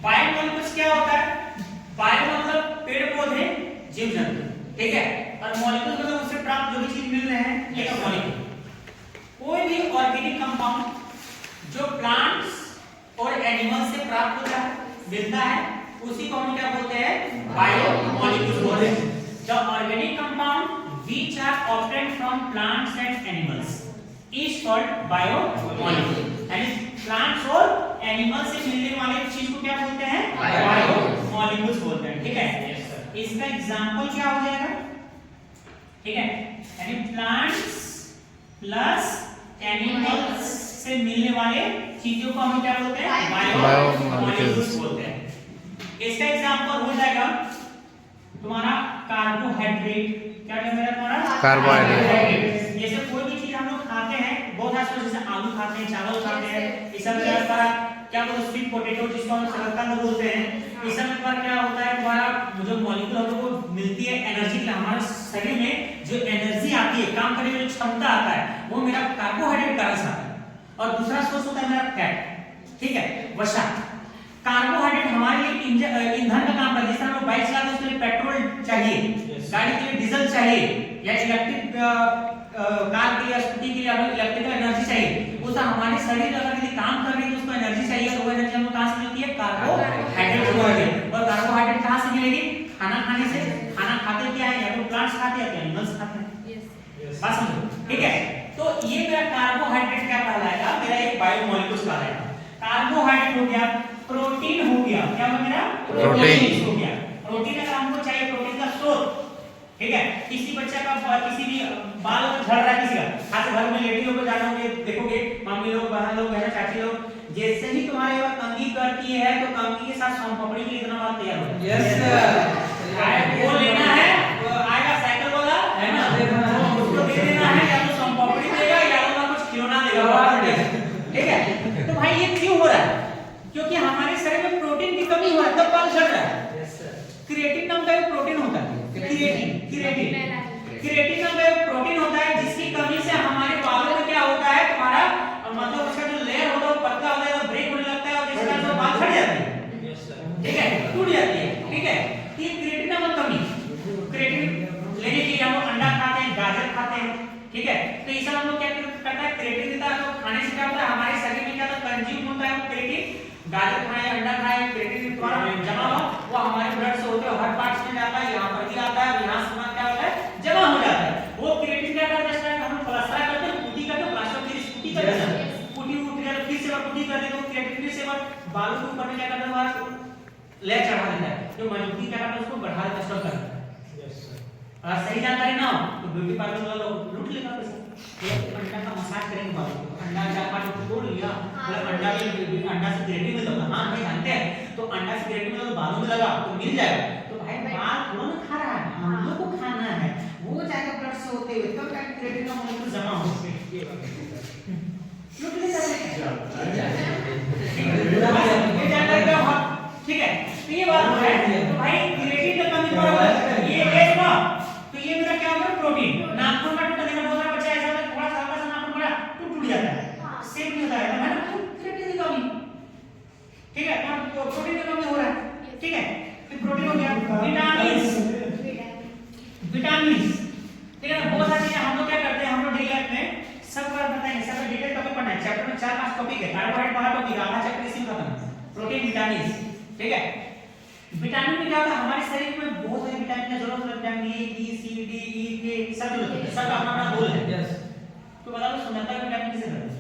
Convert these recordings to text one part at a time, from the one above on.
Biomolecules क्या होता है? बायो मतलब पेड़ पौधे, जीव जंतु, ठीक है, और मॉलिक्यूल मतलब उससे प्राप्त जो भी चीज मिल रहे हैं ये तो मॉलिक्यूल। कोई भी ऑर्गेनिक कंपाउंड जो प्लांट्स और एनिमल्स से प्राप्त होता है, मिलता है, उसी को हम क्या बोलते हैं? बायोमॉलिक्यूल्स बोलते हैं। The organic compound which are obtained from plants and animals is called biomolecule। यानी प्लांट्स और एनिमल से मिलने वाले चीज को क्या बोलते हैं? बायोमॉलिक्यूल्स बोलते हैं, ठीक है। इसका एग्जांपल क्या हो जाएगा? ठीक है, यानी प्लांट्स प्लस एनिमल्स से मिलने वाले चीजों को हम क्या बोलते हैं? बायोमॉलिक्यूल्स बोलते हैं। इसका एग्जांपल हो जाएगा तुम्हारा कार्बोहाइड्रेट। क्या कहते हैं तुम्हारा? कार्बोहाइड्रेट। जैसे कोई भी चीज हम लोग खाते हैं, बहुत सारे जैसे आलू खाते हैं, चावल खाते हैं, इस सब में तुम्हारा क्या बोलते हैं? स्वीट पोटैटो जिसको हम सलाद में बोलते हैं। इस सब में तुम्हारा क्या होता है? तुम्हारा जो मॉलिक्यूल हम लोग को मिलती है एनर्जी के लिए, हमारे शरीर में जो एनर्जी आती है, काम करने की जो क्षमता आता है, वो मेरा कार्बोहाइड्रेट कारण से आता है। और दूसरा सोर्स होता है मेरा फैट, ठीक है, वसा। कार्बोहाइड्रेट हमारे लिए ईंधन का काम करता है। जिस तरह हम बाइक चलाते हैं उसके लिए पेट्रोल चाहिए, गाड़ी के लिए डीजल चाहिए, या इलेक्ट्रिक कार के लिए, स्कूटी के लिए हमें इलेक्ट्रिकल एनर्जी चाहिए। उस हमारे शरीर अगर यदि काम कर रही है तो उसको एनर्जी चाहिए, तो वो एनर्जी हमें कहां से मिलती है? कार्बोहाइड्रेट से मिलती है। और कार्बोहाइड्रेट कहां से मिलेगी? खाना खाने से। खाना खाते क्या है? या तो प्लांट्स खाते हैं या एनिमल्स खाते हैं। बात समझो, ठीक है। तो ये मेरा कार्बोहाइड्रेट क्या कहलाएगा? मेरा एक बायोमॉलिक्यूल्स कहलाएगा। कार्बोहाइड्रेट हो गया, प्रोटीन हो गया, क्या हो गया? प्रोटीन हो गया। प्रोटीन अगर हमको चाहिए, प्रोटीन का स्रोत, ठीक है। किसी बच्चे का किसी भी बाल झड़ रहा है, किसी का आज घर में लेडी लोग को जाना होंगे, देखोगे मम्मी लोग, बहन लोग, बहन चाची लोग, जैसे ही तुम्हारे वह कंघी करती है तो कंघी के साथ सोन पापड़ी के लिए इतना बात तैयार हो। यस सर, वो लेना है, वो आएगा साइकिल वाला, है ना, तो उसको दे देना है, या तो सोन पापड़ी देगा या तो कुछ खिलौना देगा, ठीक है। तो भाई ये क्यों हो रहा है? क्योंकि हमारे शरीर में प्रोटीन की कमी हो रही है, तब बाल झड़ रहा है। क्रिएटिन नाम का एक प्रोटीन होता है, क्रिएटिन नाम का एक प्रोटीन होता है, जिसकी कमी से हमारे बालों में क्या होता है? तुम्हारा मतलब उसका जो लेयर होता है वो पतला होता है, तो ब्रेक होने लगता है और जिसके कारण बाल झड़ जाते हैं, ठीक है, टूट जाती है, ठीक है। ये क्रिएटिन नाम का कमी। क्रिएटिन लेने के लिए हम लोग अंडा खाते हैं, गाजर खाते हैं, ठीक है। तो इसे हम लोग क्या करता है? क्रिएटिन देता है। तो खाने से क्या होता है? हमारे शरीर में क्या कंज्यूम होता है? क्रिएटिन। गाजर खाए, अंडा खाए, क्रिएटिन द्वारा जमा हो, वो हमारे ब्लड से होते हुए हर पार्ट्स में जाता है, यहाँ पर भी आता है, यहाँ से क्या होता है? जमा हो जाता है। वो क्रिएटिन क्या करता है? हम प्लास्टर करते हैं, पुट्टी करते हैं, प्लास्टर फिर पुट्टी करते हैं, पुट्टी उठ गया फिर से पुट्टी कर देते हैं, क्रिएटिन फिर से बालों के ऊपर में क्या करता है? वहां लेयर चढ़ा देता है, जो मजबूती क्या करता है? उसको बढ़ा देता है, स्ट्रॉन्ग करता है। अगर सही जानकारी ना हो तो ब्यूटी पार्लर वाला लोग लूट लेगा पैसा। एक अंडा का मसाज करेंगे बालों को, अंडा चार पांच तोड़ लिया, मतलब अंडा भी, अंडा से क्रिएटिन मिलता है, हाँ भाई जानते हैं, तो अंडा से क्रिएटिन मिलता है, बालों में लगा तो मिल जाएगा। तो भाई बाल कौन खा रहा है? हम लोग को खाना है, वो जाएगा ब्लड से होते हुए, तब जाके क्रिएटिन का मॉलिक्यूल जमा होगा, लूट लेता है, ठीक है। तो ये बात है, तो भाई क्रिएटिन का कमी पड़ा ये एक बात। तो ये मेरा क्या होगा? प्रोटीन। नाखून का टूटा देखा, बहुत सारा बच्चा ऐसा होता है, थोड़ा सा हल्का सा नाखून बड़ा टूट जाता है, सेम नहीं होता है ना, क्रिएटिन की कमी, ठीक है। तो प्रोटीन की कमी हो रहा है, ठीक है। फिर प्रोटीन हो गया, विटामिन्स, ठीक है। बहुत सारी चीजें हम लोग क्या करते हैं, हम लोग डेली लाइफ में सब बार बताएंगे, सब डिटेल टॉपिक पढ़ना है। चैप्टर में 4-5 टॉपिक है, कार्बोहाइड्रेट वाला टॉपिक आधा चैप्टर इसी में खत्म, प्रोटीन, विटामिन्स, ठीक है। विटामिन में क्या होता है? हमारे शरीर में बहुत सारे विटामिन की जरूरत होती है, vitamin A, B, C, D, E, K, सब जरूरत है, सब अपना अपना रोल है। यस, तो बता दो सुनता है विटामिन किसे कहते हैं?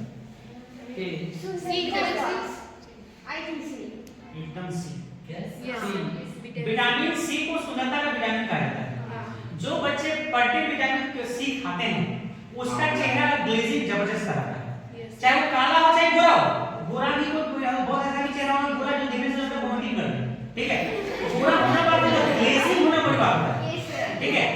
एकदम सी, विटामिन सी को सुंदरता का विटामिन कहा जाता है। जो बच्चे पर्टिकुलर विटामिन सी खाते हैं उसका चेहरा ग्लेजिंग जबरदस्त रहता है, चाहे वो काला हो चाहे गोरा हो। गोरा भी बहुत ऐसा भी चेहरा हो गोरा जो देखने से उसका वोमिटिंग करता है, ठीक है। गोरा होना बात है, ग्लेजिंग होना बड़ी बात है, ठीक है।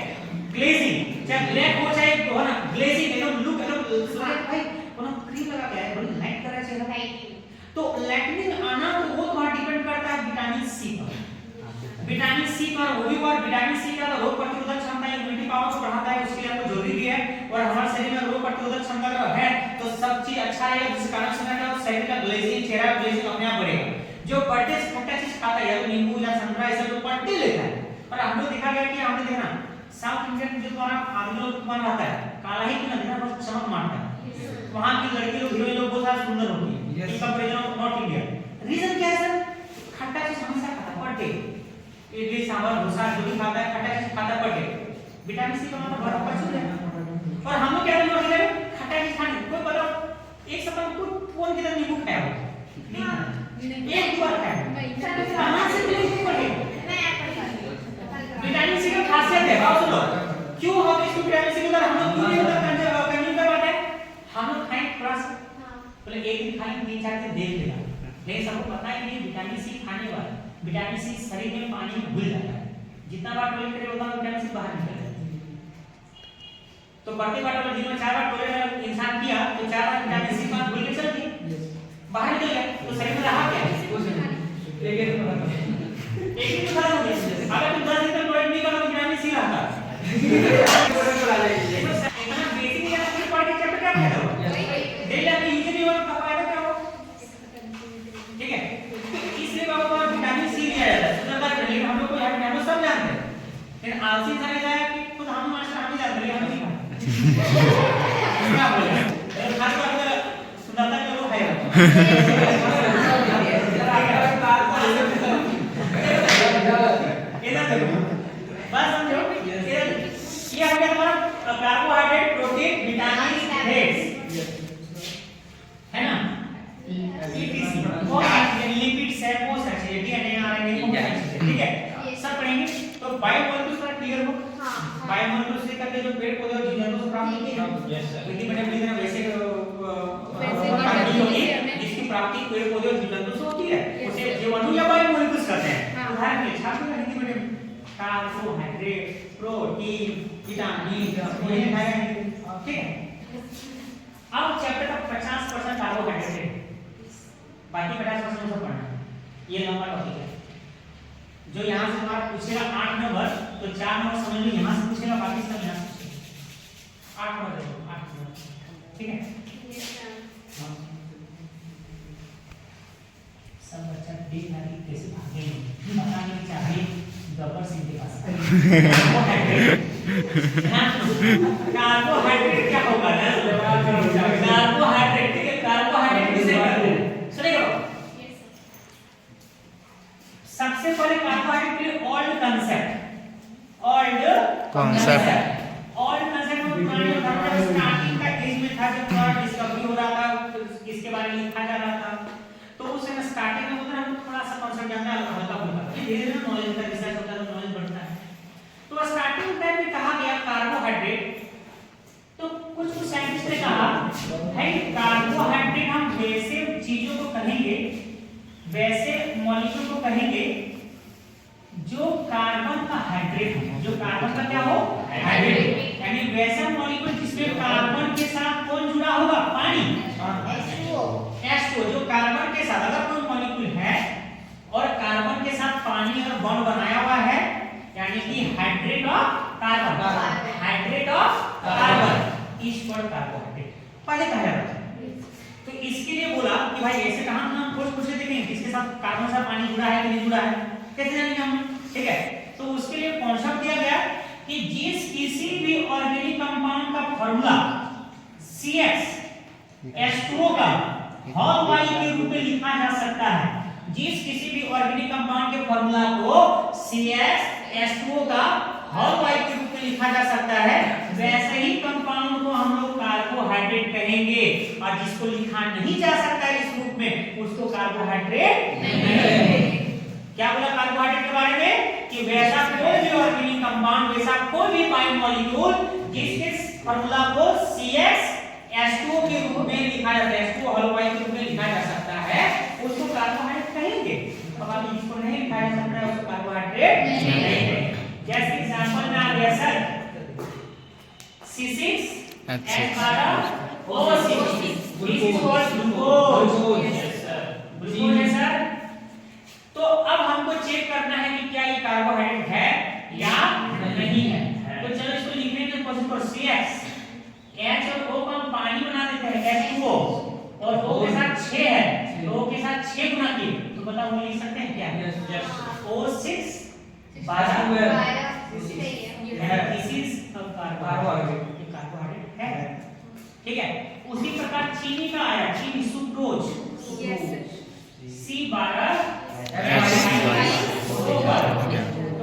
ग्लेजिंग चाहे ब्लैक हो चाहे हो ना, ग्लेजिंग एकदम लुक एकदम भाई कोनो क्रीम लगा के है, बड़ी लाइट कर रहा है चेहरा, तो लाइटनिंग आना तो वो तुम्हारा डिपेंड करता है विटामिन सी पर। विटामिन सी पर वो भी और विटामिन सी का रोग प्रतिरोधक क्षमता, इम्यूनिटी पावर को बढ़ाता है, उसके लिए हमको जरूरी भी है। और हमारे शरीर में रोग प्रतिरोधक क्षमता है तो सब चीज अच्छा है, जिस कारण से क्या शरीर का ग्लेजिंग, चेहरा ग्लेजिंग अपने आप बढ़ेगा। जो बर्थडे खट्टा चीज खाता है या तो नींबू या संतरा ऐसा जो बर्थडे लेता है। और हम लोग देखा गया कि हमने देखा साउथ इंडियन जो तुम्हारा आदमी लोग तुम्हारा रहता है काला ही क्यों ना देना बस चमक मारता है। वहां की लड़की लोग हीरोइन लोग बहुत ज्यादा सुंदर होती है in comparison of North India. Reason क्या है सर? खट्टा चीज हमेशा खाता बर्थडे, इडली सांभर डोसा जो भी खाता है खट्टा चीज खाता बर्थडे, विटामिन सी का मतलब बहुत प्रचुर है। और हम लोग क्या बोलते हैं खट्टा चीज खाने कोई बताओ एक समय कोई फोन के अंदर नींबू खाया हो नहीं एक बार खाया कहां से नींबू पड़े विटामिन सी का खासियत है बात सुनो क्यों हम इसको विटामिन सी के अंदर हम लोग क्यों नहीं कंज्यूम कर पाते हम लोग खाएं थोड़ा सा बोले एक दिन खाएं 3-4 दिन देख लेगा लेकिन सबको पता है कि विटामिन सी खाने पर विटामिन सी शरीर में पानी में घुल जाता है जितना बार टॉयलेट करे उतना विटामिन सी बाहर निकल जाता है। तो बढ़ते बार दिन में 4 बार टॉयलेट इंसान किया तो 4 बार विटामिन सी पानी घुल के चल गई बाहर निकल गया तो शरीर में रहा क्या एक दिन खत्म हो गया। अगर तुम 10 दिन तक टॉयलेट नहीं करो विटामिन सी रहता इतना बेसिक या फिर पढ़ के चैप्टर क्या फायदा होगा डेली आपकी यूजली और फायदा क्या होगा ठीक है। इसलिए बाबा विटामिन सी दिया जाता है सुंदर बात है हम लोग को यार हम सब जानते हैं लेकिन आलसी इंसान ऐसा है कि खुद हम मास्टर हम ही जानते हैं हम नहीं खाते क्या बोले खास बात सुंदरता के लोग है बस समझो ये हो गया तुम्हारा कार्बोहाइड्रेट प्रोटीन विटामिन हेड्स है ना ईटीसी लिपिड सेपो सैचुरेटेड डीएनए आरएनए ठीक है सब पढ़ेंगे। तो बायोमोलिक्यूल्स का क्लियर हो बायोमोलिक्यूल्स से करके जो पेड़ पौधे और जीव जंतु से प्राप्त होती है इतनी बड़ी तरह वैसे प्राप्ति होगी जिसकी प्राप्ति पेड़ पौधे और जीव जंतु से होती है उसे जीवाणु या बायोमोलिक्यूल्स कहते हैं। उदाहरण के लिए छात्र का हिंदी में कार्बोहाइड्रेट प्रोटीन विटामिन ये लिखा है ठीक है। अब चैप्टर का 50% कार्बोहाइड्रेट है बाकी 50% सब पढ़ना है ये लंबा टॉपिक है जो यहां से हमारा पूछेगा 8 नंबर तो 4 नंबर समझ लो यहां से पूछेगा बाकी सब यहां से पूछेगा 8 नंबर देखो 8 नंबर ठीक है। सब बच्चा देख रहा है कैसे भागे पता नहीं चाहिए गब्बर सिंह के पास कार्बोहाइड्रेट क्या होगा ना कार्बोहाइड्रेट ठीक है कार्बोहाइड्रेट किसे कहते हैं सुनिए सबसे पहले कार्बोहाइड्रेट के लिए ओल्ड कांसेप्ट में स्टार्टिंग का एज में था जब डिस्कवरी हो रहा था इसके बारे में लिखा जा रहा था तो उस समय स्टार्टिंग में होता है हमको थोड़ा सा कांसेप्ट जानना हल्का फुल्का धीरे धीरे नॉलेज का रिसर्च होता है नॉलेज बढ़ता है। तो स्टार्टिंग टाइम में कहा गया कार्बोहाइड्रेट तो कुछ साइंटिस्ट ने कहा है कार्बोहाइड्रेट हम वैसे चीजों को कहेंगे वैसे मॉलिक्यूल को कहेंगे जो कार्बन का हाइड्रेट हो जो कार्बन का क्या हो हाइड्रेट यानी वैसा मॉलिक्यूल जिसमें कार्बन के साथ कौन जुड़ा होगा पानी H2O जो कार्बन के साथ अगर कोई मॉलिक्यूल है और कार्बन के साथ पानी अगर बॉन्ड बनाया हुआ है यानी कि हाइड्रेट ऑफ कार्बन इस पर कार्बोहाइड्रेट पहले कहा जाता है। तो इसके लिए बोला कि भाई ऐसे कहां हम कुछ पूछे थे कि किसके साथ कार्बन से पानी जुड़ा है कि नहीं जुड़ा है कैसे जानेंगे हम ठीक है। तो उसके लिए कॉन्सेप्ट दिया गया कि जिस किसी भी ऑर्गेनिक कंपाउंड का फार्मूला CH2O का हॉल वाई के रूप में लिखा जा सकता है जिस किसी भी ऑर्गेनिक कंपाउंड के फार्मूला को CH2O का हॉल वाई के रूप में लिखा जा सकता है वैसे ही कंपाउंड को हम लोग कार्बोहाइड्रेट कहेंगे और जिसको लिखा नहीं जा सकता इस रूप में उसको कार्बोहाइड्रेट नहीं कहेंगे। क्या बोला कार्बोहाइड्रेट के बारे में कि वैसा कोई भी ऑर्गेनिक कंपाउंड वैसा कोई भी बायोमोलिक्यूल जिसके फार्मूला को CH2O के रूप में लिखा जाता है H2O हॉल वाई के रूप में लिखा जा सकता है उसको कार्बोहाइड्रेट कहेंगे। अब आप इसको नहीं लिखा जा सकता है उसको कार्बोहाइड्रेट नहीं कहेंगे। जैसे एग्जांपल में आ गया sir C6H12O6 this is called glucose glucose है सर। तो अब हमको चेक करना है कि क्या ये कार्बोहाइड्रेट है या नहीं है। तो चलो इसको लिखने की कोशिश करो CH H और O को हम पानी बना देते हैं H2O और O के साथ 6 है तो O के साथ 6 गुना किए तो तो पता वो लिख सकते हैं क्या? O6 12 दिस इज कार्बोहाइड्रेट है, ठीक है। उसी प्रकार चीनी का आया, चीनी सुक्रोज C12 तो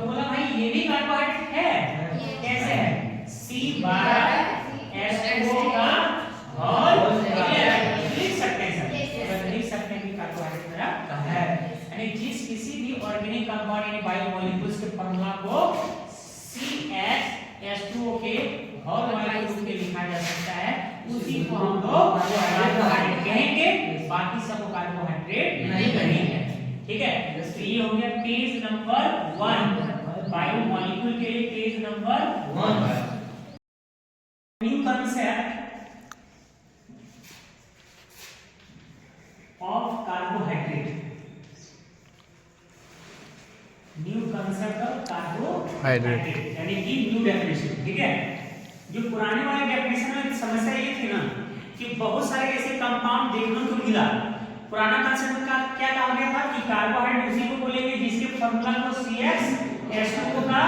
बोला भाई ये भी कार्बोहाइड्रेट है, कैसे है? C12H2O का होल लिख सकते हैं सर, लिख सकते हैं कि कार्बोहाइड्रेट मेरा है। यानी जिस किसी भी ऑर्गेनिक कंपाउंड यानी बायोमोलिक्यूल्स के फॉर्मूला को CH2O के होल वाले रूप में लिखा जा सकता है, उसी को हम लोग कार्बोहाइड्रेट कहेंगे, बाकी सब कार्बोहाइड्रेट नहीं कहेंगे, ठीक है। तो ये हो गया पेज नंबर 1, बायोमोलिक्यूल के लिए page number 1। New concept of carbohydrate, new concept of carbohydrate यानी कि न्यू डेफिनेशन, ठीक है। जो पुराने वाले डेफिनेशन में समस्या ये थी ना कि बहुत सारे ऐसे कंपाउंड देखने को मिला। पुराना कंसेप्ट का क्या कहा गया था कि कार्बोहाइड्रेट उसी को बोलेंगे जिसके फॉर्मूला को CH2O का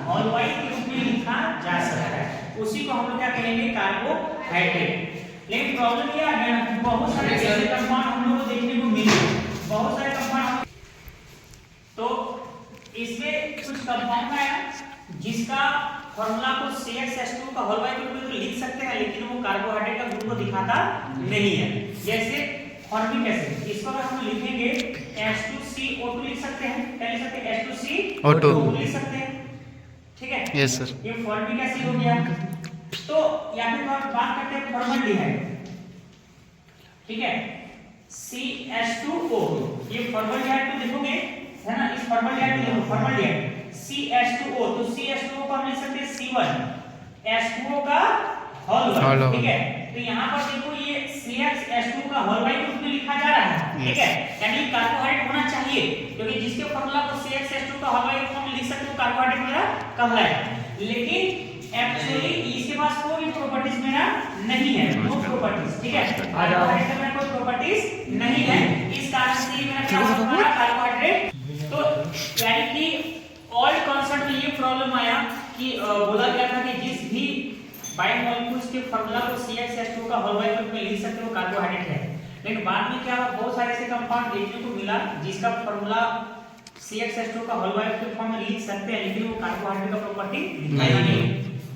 होल वाइट के रूप में लिखा जा सकता है, उसी को हम लोग क्या कहेंगे? कार्बोहाइड्रेट। लेकिन प्रॉब्लम ये आ गया ना कि बहुत सारे ऐसे कंपाउंड हम लोग को देखने को मिले, बहुत सारे कंपाउंड, तो इसमें कुछ कंपाउंड आया जिसका फॉर्मूला को CH2O का होल वाइट के रूप में तो लिख सकते हैं, लेकिन वो कार्बोहाइड्रेट का ग्रुप को दिखाता नहीं है। जैसे फॉर्मिक एसिड, इसको अगर हम लिखेंगे H2CO2 लिख सकते हैं, क्या लिख सकते हैं? H2CO2 लिख सकते हैं, ठीक है। यस सर, ये फॉर्मिक एसिड हो गया। तो यहां पे बात करते हैं फॉर्मल्डिहाइड, ठीक है। CH2O, ये फॉर्मल्डिहाइड तो देखोगे है ना, इस फॉर्मल्डिहाइड को देखो, फॉर्मल्डिहाइड CH2O, तो CH2O को हम लिख सकते हैं C1H2O का होल वाइट, ठीक है। तो यहाँ पर देखो ये CH2O का होल वाइट रूप में लिखा जा रहा है, ठीक है। यानी कार्बोहाइड्रेट होना चाहिए, क्योंकि जिसके फॉर्मूला को CH2O का होल वाइट रूप में लिख सकते हो कार्बोहाइड्रेट मेरा कहलाएगा। लेकिन एक्चुअली इसके पास कोई भी प्रॉपर्टीज मेरा नहीं है, नो प्रॉपर्टीज, ठीक है। कार्बोहाइड्रेट में कोई प्रॉपर्टीज नहीं है, इस कारण से मेरा क्या होगा? कार्बोहाइड्रेट। तो यानी कि ओल्ड कॉन्सेप्ट में ये प्रॉब्लम आया कि बोला गया था कि जिस भी बायोमोलिक्यूल्स के फॉर्मूला को CH2O का होल वाइट रूप में लिख सकते हो कार्बोहाइड्रेट है। लेकिन बाद में क्या हुआ, बहुत सारे ऐसे कंपाउंड देखने को मिला जिसका फॉर्मूला CH2O का होल वाइट के फॉर्म में लिख सकते हैं, लेकिन वो कार्बोहाइड्रेट का प्रॉपर्टी नहीं।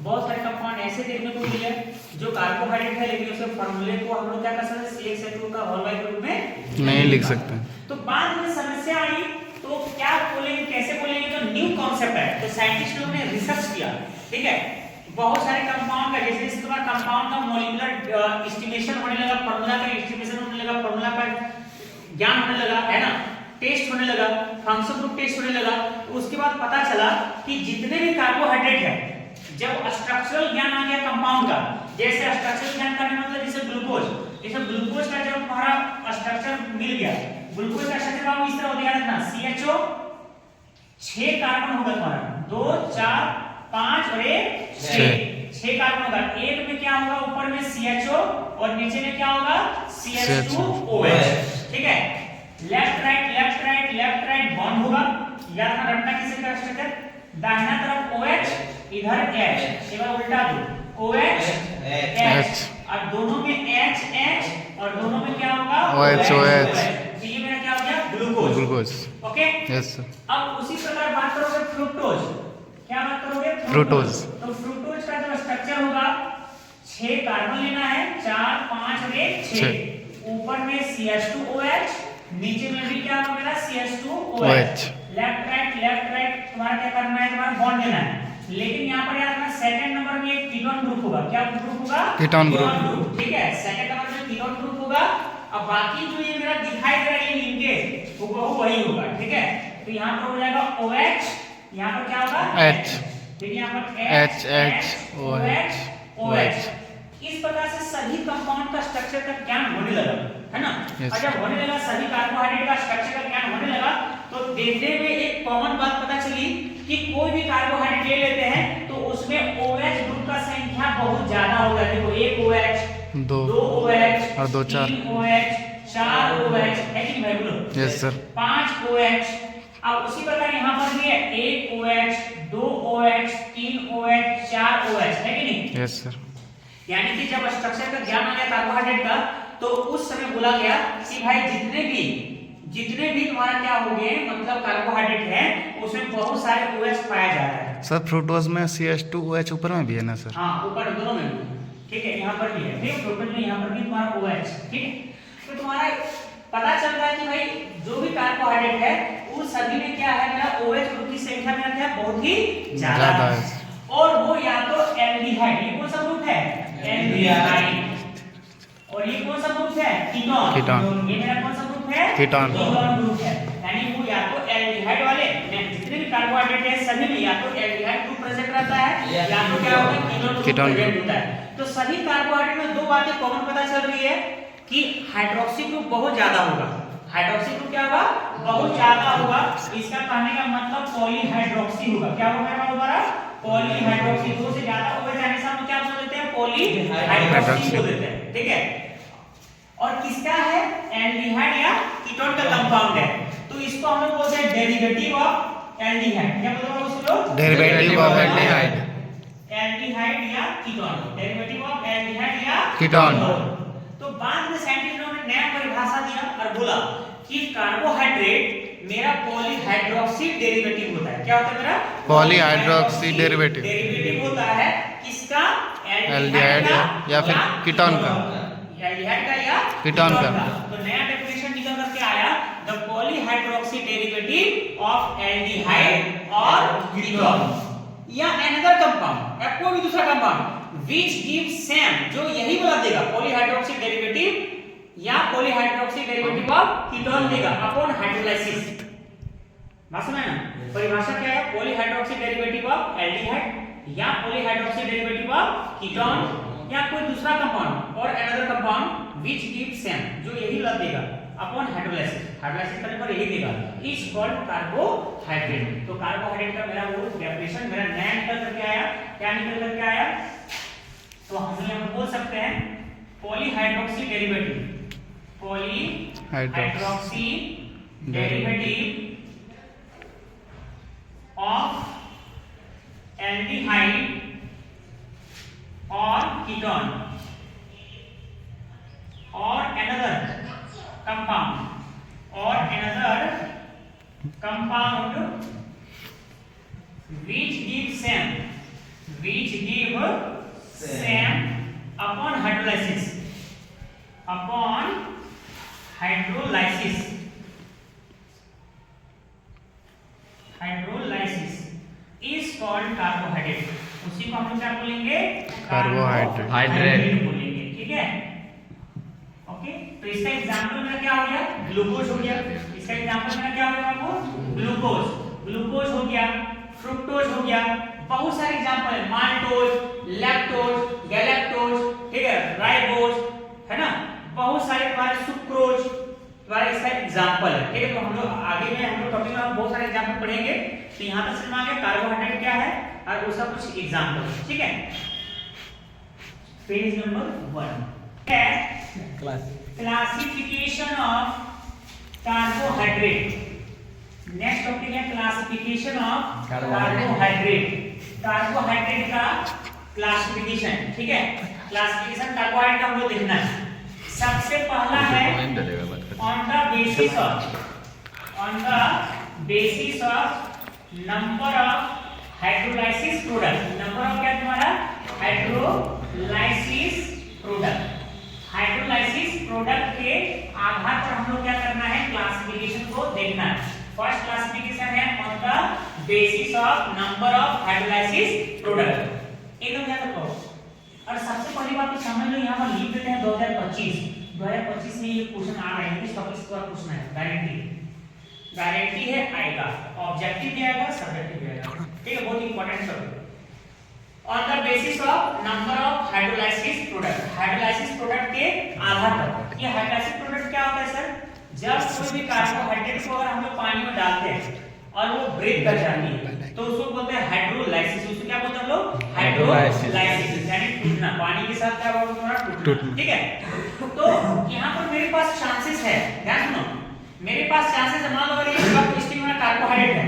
बहुत सारे कंपाउंड ऐसे देखने को मिले जो कार्बोहाइड्रेट है, लेकिन उसके फॉर्मूले को हम लोग क्या कर सकते हैं? CH2O का होल वाइट रूप में नहीं लिख सकते। तो बाद में समस्या आई, तो क्या बोलेंगे, कैसे बोलेंगे? तो न्यू कॉन्सेप्ट है, तो साइंटिस्ट लोगों ने रिसर्च किया, ठीक है। बहुत सारे कंपाउंड का, जैसे इस तरह कंपाउंड का मॉलिक्यूलर एस्टिमेशन होने लगा, फार्मूला का एस्टिमेशन होने लगा, फार्मूला का ज्ञान होने लगा, है ना, टेस्ट होने लगा, फंक्शन ग्रुप टेस्ट होने लगा। तो उसके बाद पता चला कि जितने भी कार्बोहाइड्रेट है, जब स्ट्रक्चरल ज्ञान आ गया कंपाउंड का, जैसे स्ट्रक्चरल ज्ञान का मतलब जैसे ग्लूकोज, जैसे ग्लूकोज का जब हमारा स्ट्रक्चर मिल गया, ग्लूकोज का स्ट्रक्चर हम इस तरह हो गया ना, CHO 6 कार्बन होगा तुम्हारा, 2 4 5 और 6 कार्बन होगा। एक में क्या होगा? ऊपर में CHO और नीचे में क्या होगा? CH2OH, ठीक है। लेफ्ट राइट बॉन्ड होगा, याद रखना किसी का स्ट्रक्चर, दाहिना तरफ OH, इधर H, एक बार उल्टा दो, OH H, और दोनों में H और दोनों में क्या होगा? OH। तो ये मेरा क्या हो गया? Glucose, okay. Yes sir. अब उसी प्रकार बात करोगे फ्रुक्टोज, क्या बात करोगे? फ्रुक्टोज। तो फ्रुक्टोज का जो स्ट्रक्चर होगा, 6 कार्बन लेना है, 4 5 और 1 6, ऊपर में CH2OH, नीचे में भी क्या होगा मेरा? CH2OH। लेफ्ट राइट तुम्हारा क्या करना है? तुम्हारा बॉन्ड लेना है। लेकिन यहाँ पर याद रखना, सेकंड नंबर में एक कीटोन ग्रुप होगा। क्या ग्रुप होगा? कीटोन ग्रुप, ठीक है। सेकंड नंबर में कीटोन ग्रुप होगा। अब बाकी जो ये मेरा दिखाई दे रहा है ये लिंकेज, वो वही होगा, ठीक है। तो यहाँ पर हो जाएगा OH, यहाँ पर क्या होगा? H, फिर यहाँ पर OH। इस प्रकार से सभी कंपाउंड का स्ट्रक्चर का ज्ञान होने लगा, है ना। और जब होने लगा, सभी कार्बोहाइड्रेट का स्ट्रक्चर का ज्ञान होने लगा, तो देखने में एक कॉमन बात पता चली कि कोई भी कार्बोहाइड्रेट ले लेते हैं तो उसमें OH ग्रुप का संख्या बहुत ज्यादा होगा। देखो, एक OH, 2 OH और 2 4 OH, 4 OH है कि भाई बोलो? Yes sir. 5 OH। अब उसी प्रकार यहाँ पर भी है 1 OH, 2 OH, 3 OH, 4 OH है कि नहीं? Yes sir. यानी कि जब स्ट्रक्चर का ज्ञान आ गया कार्बोहाइड्रेट का, तो उस समय बोला गया कि भाई जितने भी तुम्हारा क्या हो गए मतलब कार्बोहाइड्रेट है उसमें बहुत सारे OH पाया जा रहा है। सर फ्रूक्टोज में CH2OH ऊपर में भी है ना सर? हाँ ऊपर दोनों में, ठीक है, यहाँ पर भी है, ठीक, फ्रूक्टोज में यहाँ पर भी तुम्हारा OH, ठीक है। तो तुम्हारा पता चल रहा है कि भाई जो भी कार्बोहाइड्रेट है उन सभी में क्या है, मेरा OH ग्रुप की संख्या मेरा क्या बहुत ही ज्यादा है, और वो या तो एल्डिहाइड, ये कौन सा ग्रुप है? एल्डिहाइड। और ये कौन सा ग्रुप है? कीटोन। ये मेरा कौन सा ग्रुप है? कीटोन ग्रुप है। यानी वो या तो एल्डिहाइड वाले जितने भी कार्बोहाइड्रेट है सभी में या तो एल्डिहाइड ग्रुप प्रेजेंट रहता है या तो क्या होगा, कीटोन ग्रुप प्रेजेंट होता है। तो सभी कार्बोहाइड्रेट में दो बातें कॉमन पता चल रही है कि हाइड्रोक्सी ग्रुप बहुत ज्यादा होगा। हाइड्रोक्सी ग्रुप क्या होगा? बहुत ज्यादा होगा। इसका कहने का मतलब पॉलीहाइड्रोक्सी होगा। क्या होगा मेरा दोबारा? पॉलीहाइड्रोक्सी। दो से ज्यादा OH आने से हम क्या बोल देते हैं? पॉलीहाइड्रोक्सी बोल देते हैं, ठीक है। और किसका है? एल्डिहाइड या कीटोन का कंपाउंड है, तो इसको हम लोग बोलते हैं डेरिवेटिव ऑफ एल्डिहाइड। क्या बोलते हैं उसको? Derivative of aldehyde. एल्डिहाइड या कीटोन, डेरिवेटिव ऑफ एल्डिहाइड या कीटोन। तो बाद में साइंटिस्टों ने नया परिभाषा दिया और बोला कि कार्बोहाइड्रेट मेरा पॉलीहाइड्रोक्सी डेरिवेटिव होता है। क्या होता है मेरा? Polyhydroxy derivative. डेरिवेटिव होता है किसका? एल्डिहाइड या फिर कीटोन का। एल्डिहाइड का या कीटोन का। तो नया डेफिनेशन निकल करके आया, the polyhydroxy derivative of aldehyde और कीटोन या अनदर कंपाउंड या कोई भी दूसरा कंपाउंड which gives same, जो यही बोला देगा पॉलीहाइड्रोक्सी डेरिवेटिव या पॉलीहाइड्रोक्सी डेरिवेटिव ऑफ कीटोन देगा अपॉन हाइड्रोलाइसिस। बात समझ ना? परिभाषा क्या है? पॉलीहाइड्रोक्सी डेरिवेटिव ऑफ एल्डिहाइड या पॉलीहाइड्रोक्सी डेरिवेटिव ऑफ कीटोन या कोई दूसरा कंपाउंड और another compound which gives same, जो यही बोला देगा अपॉन हाइड्रोलाइसिस। हाइड्रोलाइसिस करने पर यही देगा इज कॉल्ड कार्बोहाइड्रेट। तो कार्बोहाइड्रेट का मेरा वो डेफिनेशन मेरा नया निकल करके आया। क्या निकल करके आया? तो हम यहाँ बोल सकते हैं polyhydroxy derivative, polyhydroxy derivative of aldehyde और कीटोन और another compound which give same upon hydrolysis is called carbohydrate। उसी को हम लोग क्या बोलेंगे? कार्बोहाइड्रेट बोलेंगे, ठीक है। ओके, तो इसका एग्जांपल मेरा क्या हो गया? ग्लूकोज हो गया। इसका एग्जांपल मेरा क्या हो गया आपको? ग्लूकोज हो गया, फ्रुक्टोज हो गया, बहुत सारे एग्जांपल है, माल्टोज, लैक्टोज, गैलेक्टोज, ठीक है, राइबोज, है ना, बहुत सारे तुम्हारे सुक्रोज तुम्हारे इसका एग्जांपल है, ठीक है। तो हम लोग आगे में हम लोग टॉपिक में बहुत सारे एग्जांपल पढ़ेंगे। तो यहां तक समझ आ गया कार्बोहाइड्रेट क्या है और उसका कुछ एग्जांपल, ठीक है। पेज नंबर 1 है classification of carbohydrate. Next topic है क्लासिफिकेशन ऑफ कार्बोहाइड्रेट। कार्बोहाइड्रेट का क्लासिफिकेशन, ठीक है। क्लासिफिकेशन कार्बोहाइड्रेट का हम लोग देखना है। सबसे पहला है on the basis of number of hydrolysis product. Number of क्या तुम्हारा? Hydrolysis product. हाइड्रोलाइसिस प्रोडक्ट के आधार पर हम लोग क्या करना है? क्लासिफिकेशन को देखना है। फर्स्ट क्लासिफिकेशन है on the basis of number of hydrolysis product. एकदम याद रखो। और सबसे पहली बात तो समझ लो, यहाँ पर लिख देते हैं 2025 में ये क्वेश्चन आ रहा है, इस टॉपिक से पूछना है। गारंटी है आएगा, ऑब्जेक्टिव भी आएगा, सब्जेक्टिव भी आएगा, ठीक है। बहुत important topic. On the basis of number of hydrolysis product. Hydrolysis product के आधार पर। ये हाइड्रोलाइसिस प्रोडक्ट क्या होता है सर? जब कोई भी कार्बोहाइड्रेट को अगर हम लोग पानी में डालते हैं और वो ब्रेक कर जाती है तो उसको बोलते हैं हाइड्रोलाइसिस। उसको क्या बोलते हैं हम लोग? हाइड्रोलाइसिस, यानी टूटना। पानी के साथ क्या होगा? थोड़ा टूटना, ठीक है। तो तो यहाँ पर मेरे पास चांसेस है, ध्यान सुनो, मेरे पास चांसेस है, मान लो अगर ये सब स्टीम में कार्बोहाइड्रेट है,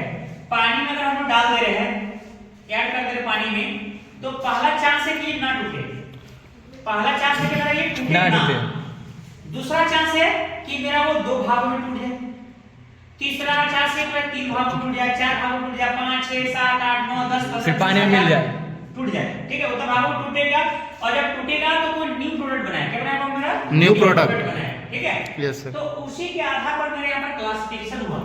पानी में अगर हम लोग डाल दे रहे हैं, ऐड कर दे रहे पानी में, तो पहला चांस है कि ये ना टूटे, पहला चांस है कि मेरा ये टूटे ना, दूसरा चांस है कि मेरा वो दो भागों में टूट जाए, तीसरा चांस है कि तीन भागों में टूट जाए, चार भागों में टूट जाए, 5 6 7 8 9 10 फिर पानी में मिल जाए, टूट जाए, ठीक है, वो तो भागों टूटेगा, और जब टूटेगा तो कोई न्यू प्रोडक्ट बनाए, क्या बनाएगा मेरा न्यू प्रोडक्ट बनाए, ठीक है। Yes sir. तो उसी के आधार पर मेरे यहाँ पर क्लासिफिकेशन हुआ,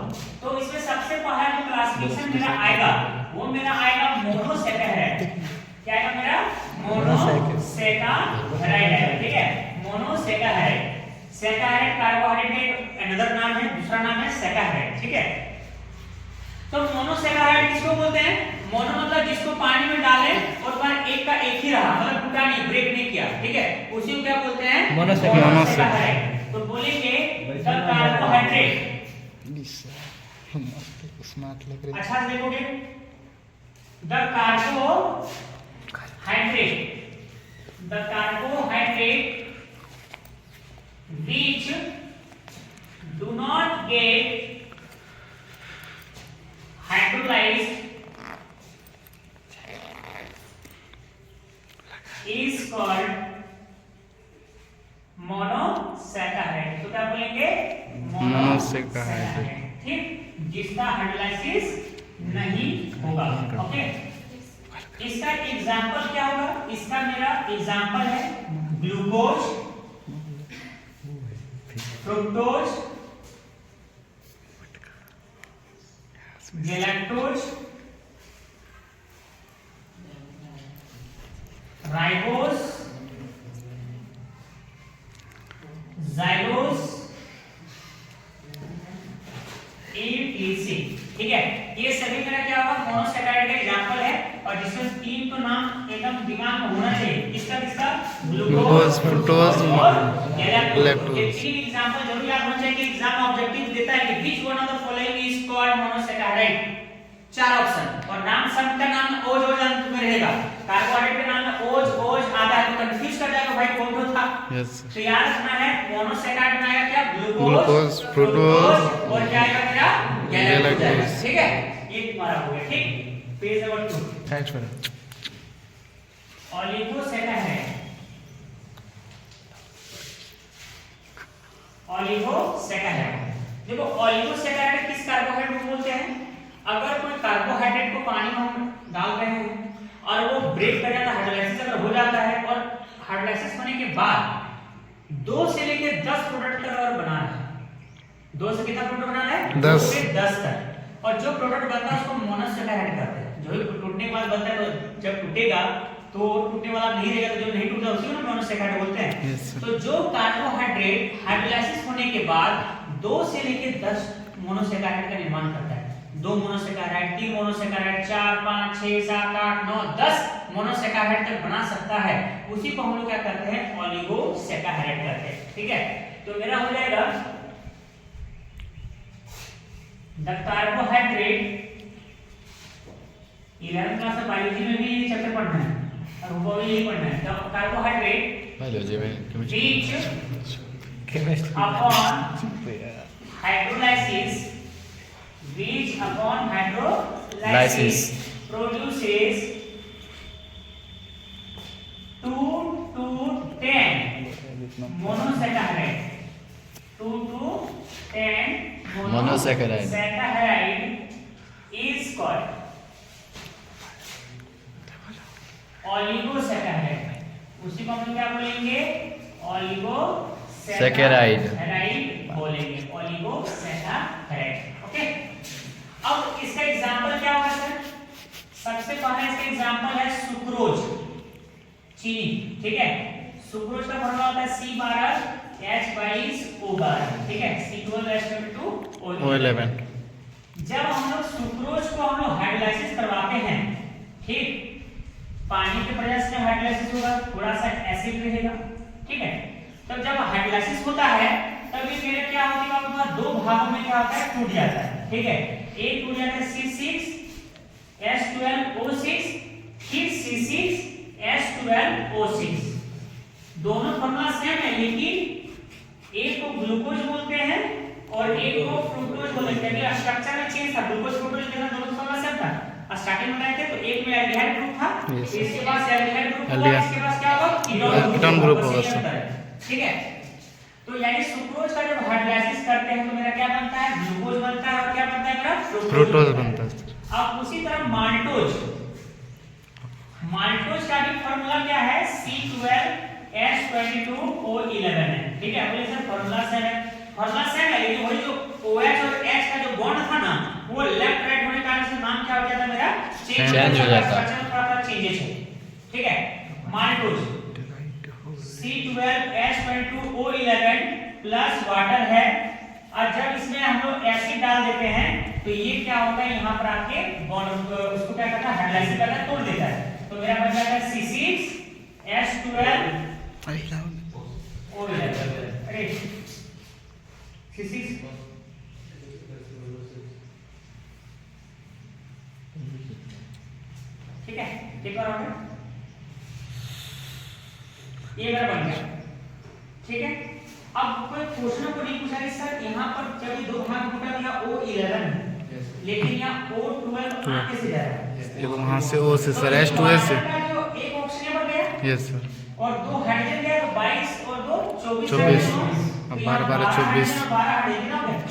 तो इसमें सबसे पहला जो क्लासिफिकेशन मेरा आएगा वो मेरा आएगा मोनोसैकेराइड, क्या आएगा मेरा मोनोसैकेराइड आएगा, ठीक है, मोनोसैकेराइड, सैकेराइड कार्बोहाइड्रेट का अनदर नाम है, दूसरा नाम है सैकेराइड, ठीक है। तो मोनोसैकेराइड किसको बोलते हैं, मोनो मतलब जिसको पानी में डाले और पर एक का एक ही रहा, मतलब टूटा नहीं, ब्रेक नहीं किया, ठीक है, उसी को क्या बोलते हैं मोनोसैकेराइड। तो बोलेंगे द कार्बोहाइड्रेट, अच्छा से देखोगे, the carbohydrate which do not get hydrolyzed is called monosaccharide। तो क्या बोलेंगे मोनोसैकेराइड, ठीक, जिसका हाइड्रोलाइसिस नहीं होगा, ओके। इसका एग्जांपल क्या होगा, इसका मेरा एग्जांपल है glucose, fructose, galactose, ribose, xylose, etc, ठीक है। ये सभी मेरा क्या होगा मोनोसैकेराइड का एग्जांपल है, और जिसमें तीन तो नाम एकदम दिमाग में होना चाहिए, किसका किसका, ग्लूकोज, फ्रुक्टोज, और गैलेक्टोज। ये तीन एग्जांपल जरूर याद होना चाहिए कि एग्जाम ऑब्जेक्टिव देता है कि which one of the following is called monosaccharide, चार ऑप्शन, और नाम सब का नाम ओज में रहेगा, कार्बोहाइड्रेट के नाम में ओज आता है तो कंफ्यूज कर जाएगा भाई कौन कौन था, यस तो याद रखना है मोनोसैकेराइड में आएगा क्या, ग्लूकोज, फ्रुक्टोज, और क्या आएगा मेरा गैलेक्टोज, गैलेक्टोज, ठीक है, ये तुम्हारा हो गया, ठीक। Page number 2, thanks madam. Oligosaccharide, oligosaccharide, देखो ओलिगोसैकेराइड किस कार्बोहाइड्रेट को बोलते हैं, अगर कोई कार्बोहाइड्रेट को पानी में हम डाल रहे हैं और वो ब्रेक कर जाता है, हाइड्रोलाइसिस अगर हो जाता है, और हाइड्रोलाइसिस होने के बाद 2 से लेकर 10 प्रोडक्ट तक अगर बनाना है, 2 से कितना प्रोडक्ट बनाना है, 2 से 10 तक, और जो प्रोडक्ट बनता है उसको मोनोसैकेराइड कहते हैं, जो टूटने के बाद बनता है, तो जब टूटेगा तो टूटने वाला नहीं रहेगा, तो जो नहीं टूटा उसी को मोनोसैकेराइड बोलते हैं। तो जो कार्बोहाइड्रेट हाइड्रोलाइसिस होने के बाद 2 से लेकर 10 मोनोसैकेराइड का निर्माण करता है, 2 मोनोसैकेराइड, 3 मोनोसैकेराइड, 4 5 6 7 8 9 10 मोनोसैकेराइड तक बना सकता है, उसी को हम लोग क्या करते हैं, ओलिगोसैकेराइड कहते हैं, ठीक है। तो मेरा हो जाएगा द कार्बोहाइड्रेट, 11th क्लास में बायोलॉजी में भी ये चैप्टर पढ़ना है, और वो भी यही पढ़ना है, द कार्बोहाइड्रेट बायोलॉजी में which upon hydrolysis produces 2 to 10 monosaccharide, 2 to 10 monosaccharide is called oligosaccharide, उसी को हम क्या बोलेंगे, ओलिगोसैकेराइड बोलेंगे, ओलिगोसैकेराइड, ओके। अब इसका एग्जांपल क्या होगा सर, सबसे पहले इसका एग्जांपल है सुक्रोज, चीनी, ठीक है, सुक्रोज का फॉर्मूला होता है C12H22O12, ठीक है, C12H22O11। जब हम लोग सुक्रोज को हम लोग हाइड्रोलाइसिस करवाते हैं, ठीक, पानी के प्रयास में हाइड्रोलाइसिस होगा, थोड़ा सा एसिड रहेगा, ठीक है, तब जब हाइड्रोलाइसिस होता है तब ये मेरे क्या होता है, 2 भागों में क्या होता है, टूट जाता है, ठीक है, एक टूट जाता है C6H12O6, फिर C6H12O6, दोनों फॉर्मूला सेम है, लेकिन एक को ग्लूकोज बोलते हैं और एक को फ्रुक्टोज बोलते हैं। स्ट्रक्चर में चेंज था, ग्लूकोज फ्रुक्टोज देखना दोनों फॉर्मूला सेम था। स्टार्टिंग में बनाए थे तो एक में एल्डिहाइड ग्रुप था, इसके बाद एल्डिहाइड ग्रुप होगा, इसके बाद क्या होगा कीटोन ग्रुप होगा सर। ठीक है। तो यानी सुक्रोज का जब हाइड्रोलाइसिस करते हैं तो मेरा क्या बनता है, ग्लूकोज बनता है और क्या बनता है मेरा फ्रुक्टोज बनता है। अब उसी तरह माल्टोज, माल्टोज का भी फार्मूला क्या है, C12H22O11 है। ठीक है, बोले सर फार्मूला सेम है, फार्मूला सेम है लेकिन वही जो OH और H का जो बॉन्ड था ना वो लेफ्ट राइट होने के कारण से नाम क्या हो जाता है मेरा चेंज हो जाता है, थोड़ा चेंजेस है। ठीक है, माल्टोज C12H22O11 प्लस वाटर है और जब इसमें हम लोग एसिड डाल देते हैं तो ये क्या होता है यहाँ पर आके बॉन्ड उसको क्या करता है हाइड्रोलाइसिस करता है, तोड़ देता है। तो मेरा बन जाता है C6H12O11 अरे C6 ठीक है, एक बार और ये मेरा बन गया। ठीक है, अब कोई क्वेश्चन को नहीं पूछा कि सर यहाँ पर जब ये दो भाग टूटा दिया O11 लेकिन यहाँ O12 आगे से जा रहा है, ये वहां से O से सर H2S से जो एक ऑक्सीजन पर गया यस सर और दो हाइड्रोजन गया तो 22 और 2 24 अब 12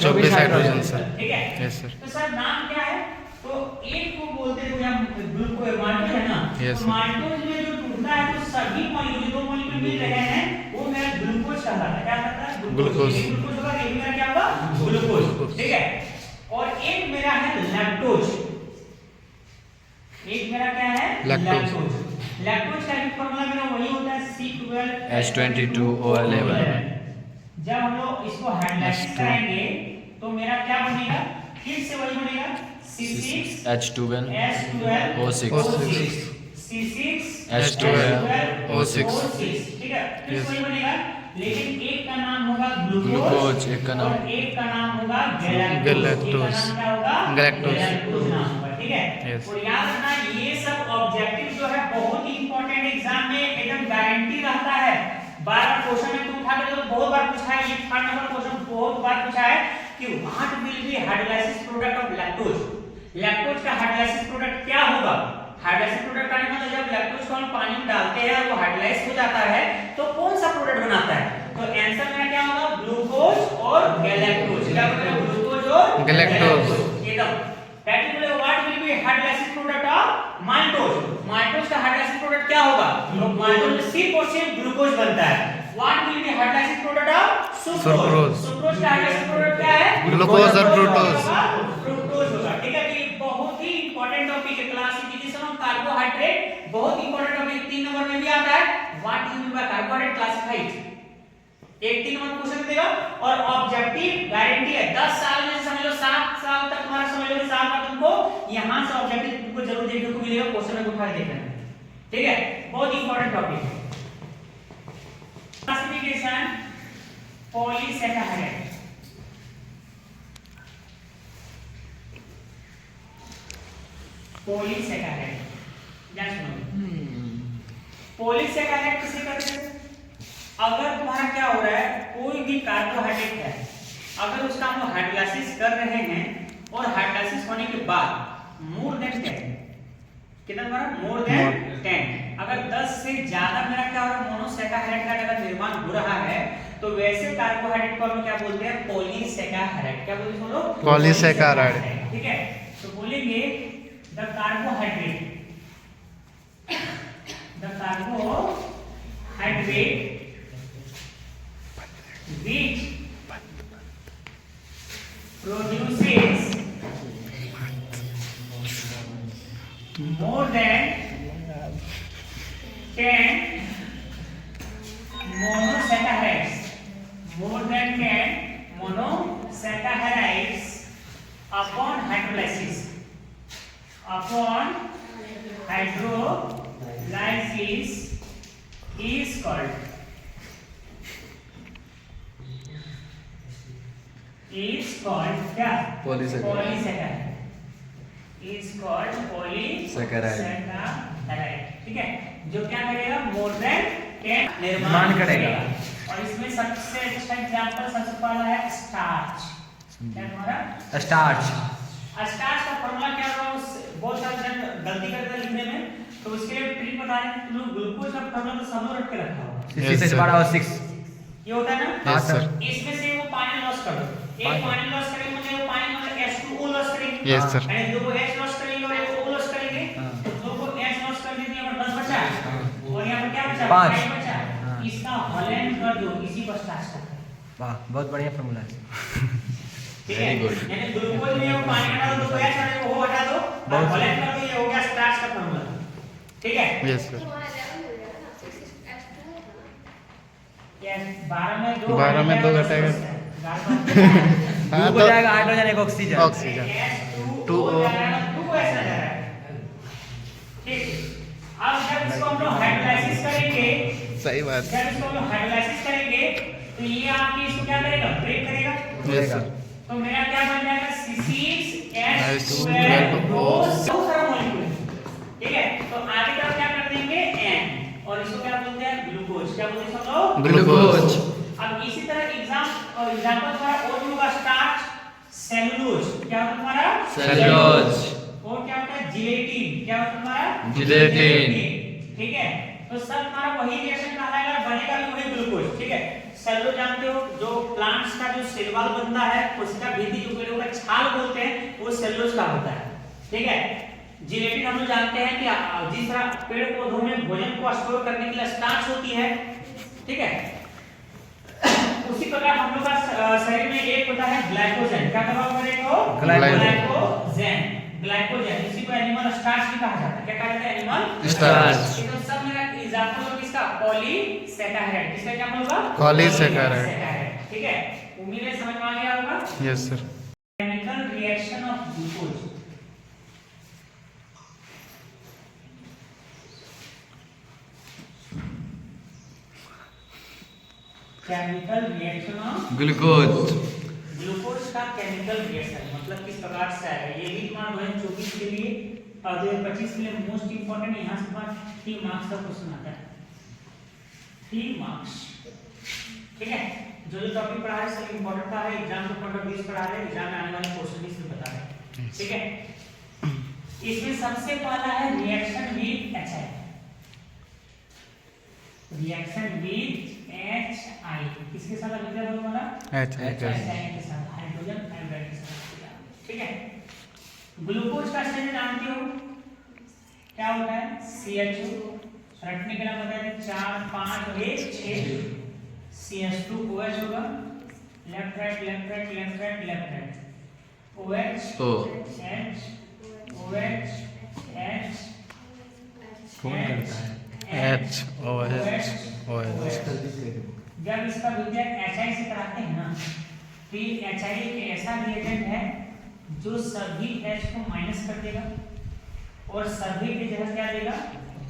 24 हाइड्रोजन सर। ठीक है, यस सर। तो सर नाम क्या है, तो एक को बोलते हैं हम ग्लूकोज माल्टोज है ना, Yes, तो sir. माल्टोज में जो टूटता है तो सभी मॉलिक्यूल दो मॉलिक्यूल मिल रहे हैं वो मेरा ग्लूकोज कहलाता है। क्या कहता है, ग्लूकोज। ग्लूकोज होगा, एक मेरा क्या होगा ग्लूकोज। ठीक है, और एक मेरा है लैक्टोज, एक मेरा क्या है लैक्टोज। लैक्टोज का भी फार्मूला मेरा वही होता है H22O11 जब हम लोग इसको हाइड्रोलाइसिस कराएंगे तो मेरा क्या बनेगा, फिर से वही बनेगा C6H12O6 H12O6 ठीक है, फिर से वही बनेगा लेकिन एक का नाम होगा ग्लूकोज, एक का नाम और एक का नाम होगा गैलेक्टोज। Galactose galactose. नाम होगा। ठीक है, Yes. और याद रखना ये सब ऑब्जेक्टिव जो है बहुत ही इंपॉर्टेंट एग्जाम में एकदम गारंटी रहता है। 12 क्वेश्चन में तुम उठा के तो बहुत बार पूछा है, ये 3rd नंबर क्वेश्चन बहुत बार पूछा है कि what will be hydrolysis product of lactose, lactose का हाइड्रोलाइसिस प्रोडक्ट क्या होगा। हाइड्रोलाइसिस प्रोडक्ट का मतलब जब लैक्टोज को हम पानी में डालते हैं वो हाइड्रोलाइज हो जाता है तो कौन सा प्रोडक्ट बनाता है, तो आंसर मेरा क्या होगा ग्लूकोज और गैलेक्टोज। क्या बोल रहे हो, ग्लूकोज और गैलेक्टोज। एकदम that will what will be hydrolysis product of maltose, maltose का हाइड्रोलाइसिस प्रोडक्ट क्या होगा, माल्टोज में सिर्फ और सिर्फ ग्लूकोज बनता है। What will be hydrolysis product of sucrose, sucrose का हाइड्रोलाइसिस प्रोडक्ट क्या है, ग्लूकोज और फ्रुक्टोज। फ्रुक्टोज होगा। ठीक है, ये बहुत ही इंपॉर्टेंट टॉपिक है, क्लासिफिकेशन ऑफ कार्बोहाइड्रेट बहुत इंपॉर्टेंट टॉपिक 3 नंबर में भी आता है। What do you mean by carbohydrate classified, एक 3 नंबर क्वेश्चन देगा और ऑब्जेक्टिव गारंटी है 10 साल में समझ लो 7 साल तक तुम्हारा समझ लो कि साल बाद तुमको यहां से ऑब्जेक्टिव तुमको जरूर देखने को मिलेगा, क्वेश्चन में उठा के देखना है। ठीक है, बहुत इंपॉर्टेंट टॉपिक है। क्लासिफिकेशन पॉलीसैकेराइड, पॉलीसैकेराइड जान सुनो, पॉलीसैकेराइड किसे कहते हैं, अगर तुम्हारा क्या हो रहा है कोई भी कार्बोहाइड्रेट है अगर उसका हम हाइड्रोलाइसिस कर रहे हैं और हाइड्रोलाइसिस होने के बाद मोर देन 10 कितना हमारा मोर देन 10 अगर 10 से ज्यादा मेरा क्या हो रहा है मोनोसैकेराइड का अगर निर्माण हो रहा है तो वैसे कार्बोहाइड्रेट को हम क्या बोलते हैं पॉलीसैकेराइड। क्या बोलते हैं लोग, पॉलीसैकेराइड। ठीक है, तो बोलेंगे the carbohydrate which produces more than 10 monosaccharides upon hydrolysis is called क्या, Polysaccharide। is called Saccharide। ठीक है, जो क्या करेगा मोर देन 10 निर्माण निर्माण करेगा। और इसमें सबसे अच्छा एग्जांपल सबसे पहला है स्टार्च। क्या तुम्हारा स्टार्च। स्टार्च का फॉर्मूला क्या होगा? उस बहुत सारे जन गलती करते हैं लिखने में, तो उसके लिए ट्रिक बता रहे हैं। तुम लोग ग्लूकोज का फॉर्मूला तो सब लोग रट के रखा होगा। Yes, sir. 6 ये होता है ना? Yes, sir. इसमें से वो पानी लॉस कर दो। एक पानी लॉस करेंगे मतलब वो पानी मतलब H2O लॉस करेंगे। Yes, sir. यानी दो को H लॉस करेंगे और एक O लॉस करेंगे। दो को H लॉस कर देंगे, यहाँ पर 10 बचा और यहाँ पर क्या बचा? 5 बचा। इसका हॉलैंड कर दो, इसी पर स्टार्च करते हैं। वाह, बहुत बढ़िया फॉर्मूला है। ठीक है, यानी ग्लूकोज में वो पानी हटा दो, तो H हटा दो, वो हटा दो और हॉलैंड कर दो, ये हो गया स्टार्च का फॉर्मूला। ठीक है? Yes sir. 12 में 2 घटेगा। हाँ हो तो जाएगा हाइड्रोजन एक ऑक्सीजन। Oxygen 2O। अब जब इसको हम लोग हाइड्रोलाइसिस करेंगे, सही बात। जब इसको हम लोग हाइड्रोलाइसिस करेंगे तो ये आपकी इसको क्या करेगा? ब्रेक करेगा। Yes sir. तो मेरा क्या बन जाएगा? H12O। ठीक है, तो आगे तरफ क्या कर देंगे? N, और इसको क्या बोलते हैं? ग्लूकोज। क्या बोलते हैं सब लोग? ग्लूकोज। अब इसी तरह एग्जांपल तुम्हारा और भी होगा। Starch, cellulose. क्या होता है तुम्हारा? सेलुलोज। और क्या होता है? जिलेटिन। क्या होता है तुम्हारा? जिलेटिन। ठीक है, तो सब तुम्हारा वही रिएक्शन कहलाएगा, बनेगा भी वही ग्लूकोज। ठीक है, सेलुलोज जानते हो, जो प्लांट्स का जो सेल वॉल बनता है, कोशिका भित्ति जो पेड़ों का छाल बोलते हैं, वो सेलुलोज का होता है। ठीक है, जिलेटिन हम लोग जानते हैं कि जिस तरह पेड़ पौधों में भोजन को स्टोर करने के लिए स्टार्च होती है। ठीक है, उसी प्रकार हम लोग का शरीर में एक होता है ग्लाइकोजन। क्या कहा हुआ देखो? ग्लाइकोजन। ग्लाइकोजन, इसी को एनिमल स्टार्च भी कहा जाता है। क्या कहा जाता है? Animal starch. तो सब मेरा एग्जांपल होगा किसका? पॉलीसैकेराइड। किसका एग्जांपल होगा? पॉलीसैकेराइड। ठीक है, उम्मीद है समझ में आ गया होगा। Yes sir. Chemical reaction of glucose. Chemical reaction of glucose. Glucose का केमिकल रिएक्शन मतलब किस प्रकार से आएगा? ये भी तुम्हारा 2024 के लिए और 2025 के लिए मोस्ट इंपोर्टेंट यहाँ से तुम्हारा 3 मार्क्स का क्वेश्चन आता है। 3 मार्क्स। ठीक है, जो टॉपिक पढ़ा है सब इंपॉर्टेंट था, एग्जाम के पॉइंट ऑफ व्यू से पढ़ा है, एग्जाम में आने वाले क्वेश्चन भी इसमें बता रहे हैं। ठीक है, इसमें सबसे पहला है reaction with HI। Reaction with HI किसके साथ अभिक्रिया होने वाला? HI के साथ, हाइड्रोजन आयोडाइड के साथ। ठीक है, ग्लूकोज का स्ट्रक्चर जानते हो क्या होता है? CH2 रटने के लिए बताया 4 5 और 1 6 CH2OH होगा, left right left right left right left right OH O H OH H कौन करता है? OH। जब इसका विक्रय HI से कराते हैं ना, तो ये HI एक ऐसा रिएजेंट है जो सभी H को माइनस कर देगा और सभी के जगह क्या देगा?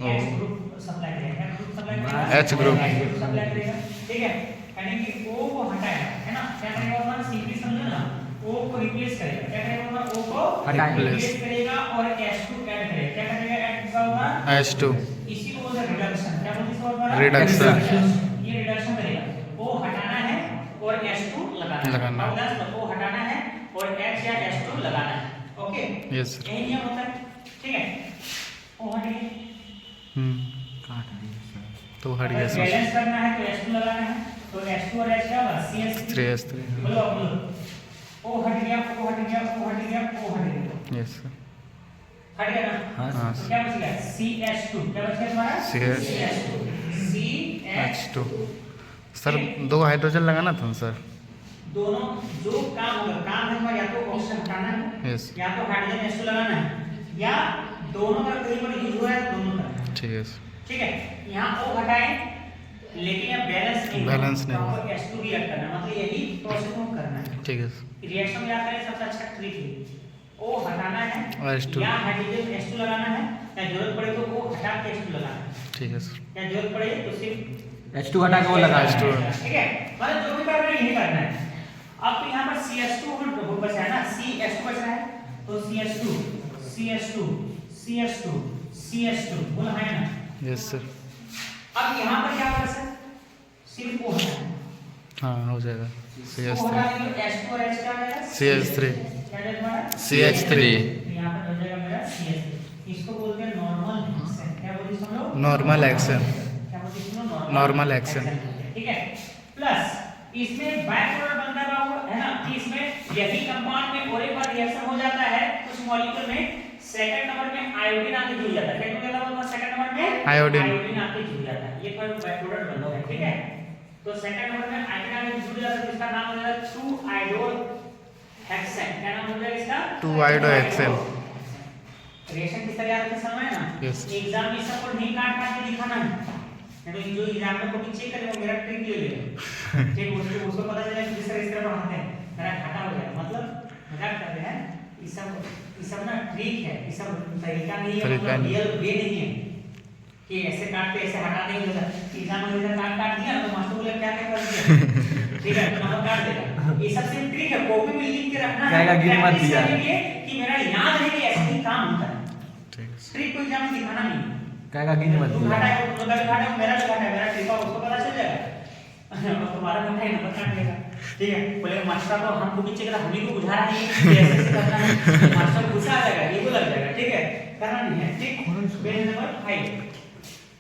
H ग्रुप सप्लाई करेगा। ग्रुप सप्लाई करेगा, H ग्रुप सप्लाई करेगा। ठीक है, यानी कि O को हटाएगा, है ना? क्या करेगा? हमारा सिंपली समझो ना, O को रिप्लेस करेगा। क्या करेगा? हमारा O को रिप्लेस करेगा और H2 ऐड करेगा। क्या करेगा? ऐड होगा H2। इसी को बोलते हैं रिडक्शन। क्या बोलते हैं इसको? हमारा रिडक्शन। ये रिडक्शन करेगा। O हटाना है और H2 लगाना है। O हटाना है और H या H2 लगाना है। Okay, yes sir. यही नियम होता है। ठीक है, O हट गया। तो हट गया सर। बैलेंस करना है तो H2 लगाना है, तो H2 और H क्या होगा? CS3। बोलो बोलो। O हट गया, O हट गया, O हट गया, O हट गया। Yes sir. हट गया ना? हाँ तो क्या बच गया? CH2। क्या बच गया तुम्हारा? CH2। H2। सर 2 हाइड्रोजन लगाना था सर। दोनों जो काम होगा, काम है हमारा, या तो ऑक्सीजन हटाना है, यस। या तो हाइड्रोजन H2 लगाना है, या दोनों का कहीं पर यूज हो रहा है, दोनों का। ठीक है। ठीक है, यहाँ O हटाएं लेकिन यहाँ बैलेंस नहीं हुआ। H2 भी ऐड करना है, मतलब यही प्रोसेस को करना है। ठीक है। रिएक्शन में क्या करें? सबसे अच्छा ट्रिक है O हटाना है और H2 या हाइड्रोजन H2 लगाना है, या जरूरत पड़े तो O हटा के H2 लगाना है। ठीक है सर। या जरूरत पड़े तो सिर्फ H2 हटा के वो लगा। H2। ठीक है, मतलब जो भी करना है यही करना है। अब तो यहाँ पर CH2 हम बचा है ना, CH2 बचा है, तो CH2 CH2 CH2 CH2 बोला है ना? Yes sir. अब यहाँ पर क्या बचा? सिर्फ O हटाना है। हाँ हो जाएगा इसको हटा CH3 देंगे H2 और H क्या हो जाएगा CH3 क्या जाएगा हमारा CH3 यहाँ पर हो जाएगा मेरा CH3 इसको बोलते हैं नॉर्मल एक्शन क्या बोलते हैं हम लोग नॉर्मल एक्शन क्या बोलते हैं हम लोग नॉर्मल एक्शन ठीक है प्लस इसमें बाय प्रोडक्ट बनता है बाबू है ना कि इसमें यही कंपाउंड में और एक बार रिएक्शन हो जाता है कुछ मॉलिक्यूल में सेकंड नंबर में आयोडीन आके जुड़ जाता है क्या जुड़ जाता है सेकंड नंबर में आयोडीन आके जुड़ जाता है ये पर बाय प्रोडक्ट बनता है ठीक है तो सेकंड नंबर में आयोडीन आके जुड़ जाता है इसका नाम हो जाएगा 2 आयोडो हेक्सेन क्या नाम हो जाएगा इसका 2 आयोडो हेक्सेन रिएक्शन किस तरह याद समय ना Yes. एग्जाम में सबको नहीं काट काट के दिखाना है तो जो एग्जामिनर को भी चेक करेगा मेरा ट्रिक ले लेगा ठीक उसको पता चलेगा कि किस तरह पढ़ाते हैं मेरा घाटा हो जाएगा मतलब मजाक करते हैं ये सब ना ट्रिक है ये सब तरीका नहीं है मतलब रियल वे नहीं है कि ऐसे काट के ऐसे हटा नहीं होता एग्जाम में इधर काट दिया तो मास्टर बोले क्या क्या कर दिया ठीक है तो नंबर काट देगा ये सबसे ट्रिक है कॉपी में लिख के रखना है गिन मत दिया कि मेरा याद है कि ऐसे ही काम होता है ठीक ट्रिक को एग्जाम में दिखाना नहीं कहेगा गिन मत तुम दिया घाटा है तो मेरा घाटा है मेरा भी घाटा है मेरा ट्रिक उसको पता चल जाएगा और तुम्हारा घाटा है नंबर काट देगा ठीक है बोले मास्टर को हमको पीछे करा हम ही को बुझा रहा है कि ऐसे ऐसे करना है मास्टर गुस्सा आ जाएगा ये को लग जाएगा ठीक है करना नहीं है ठीक पेज नंबर 5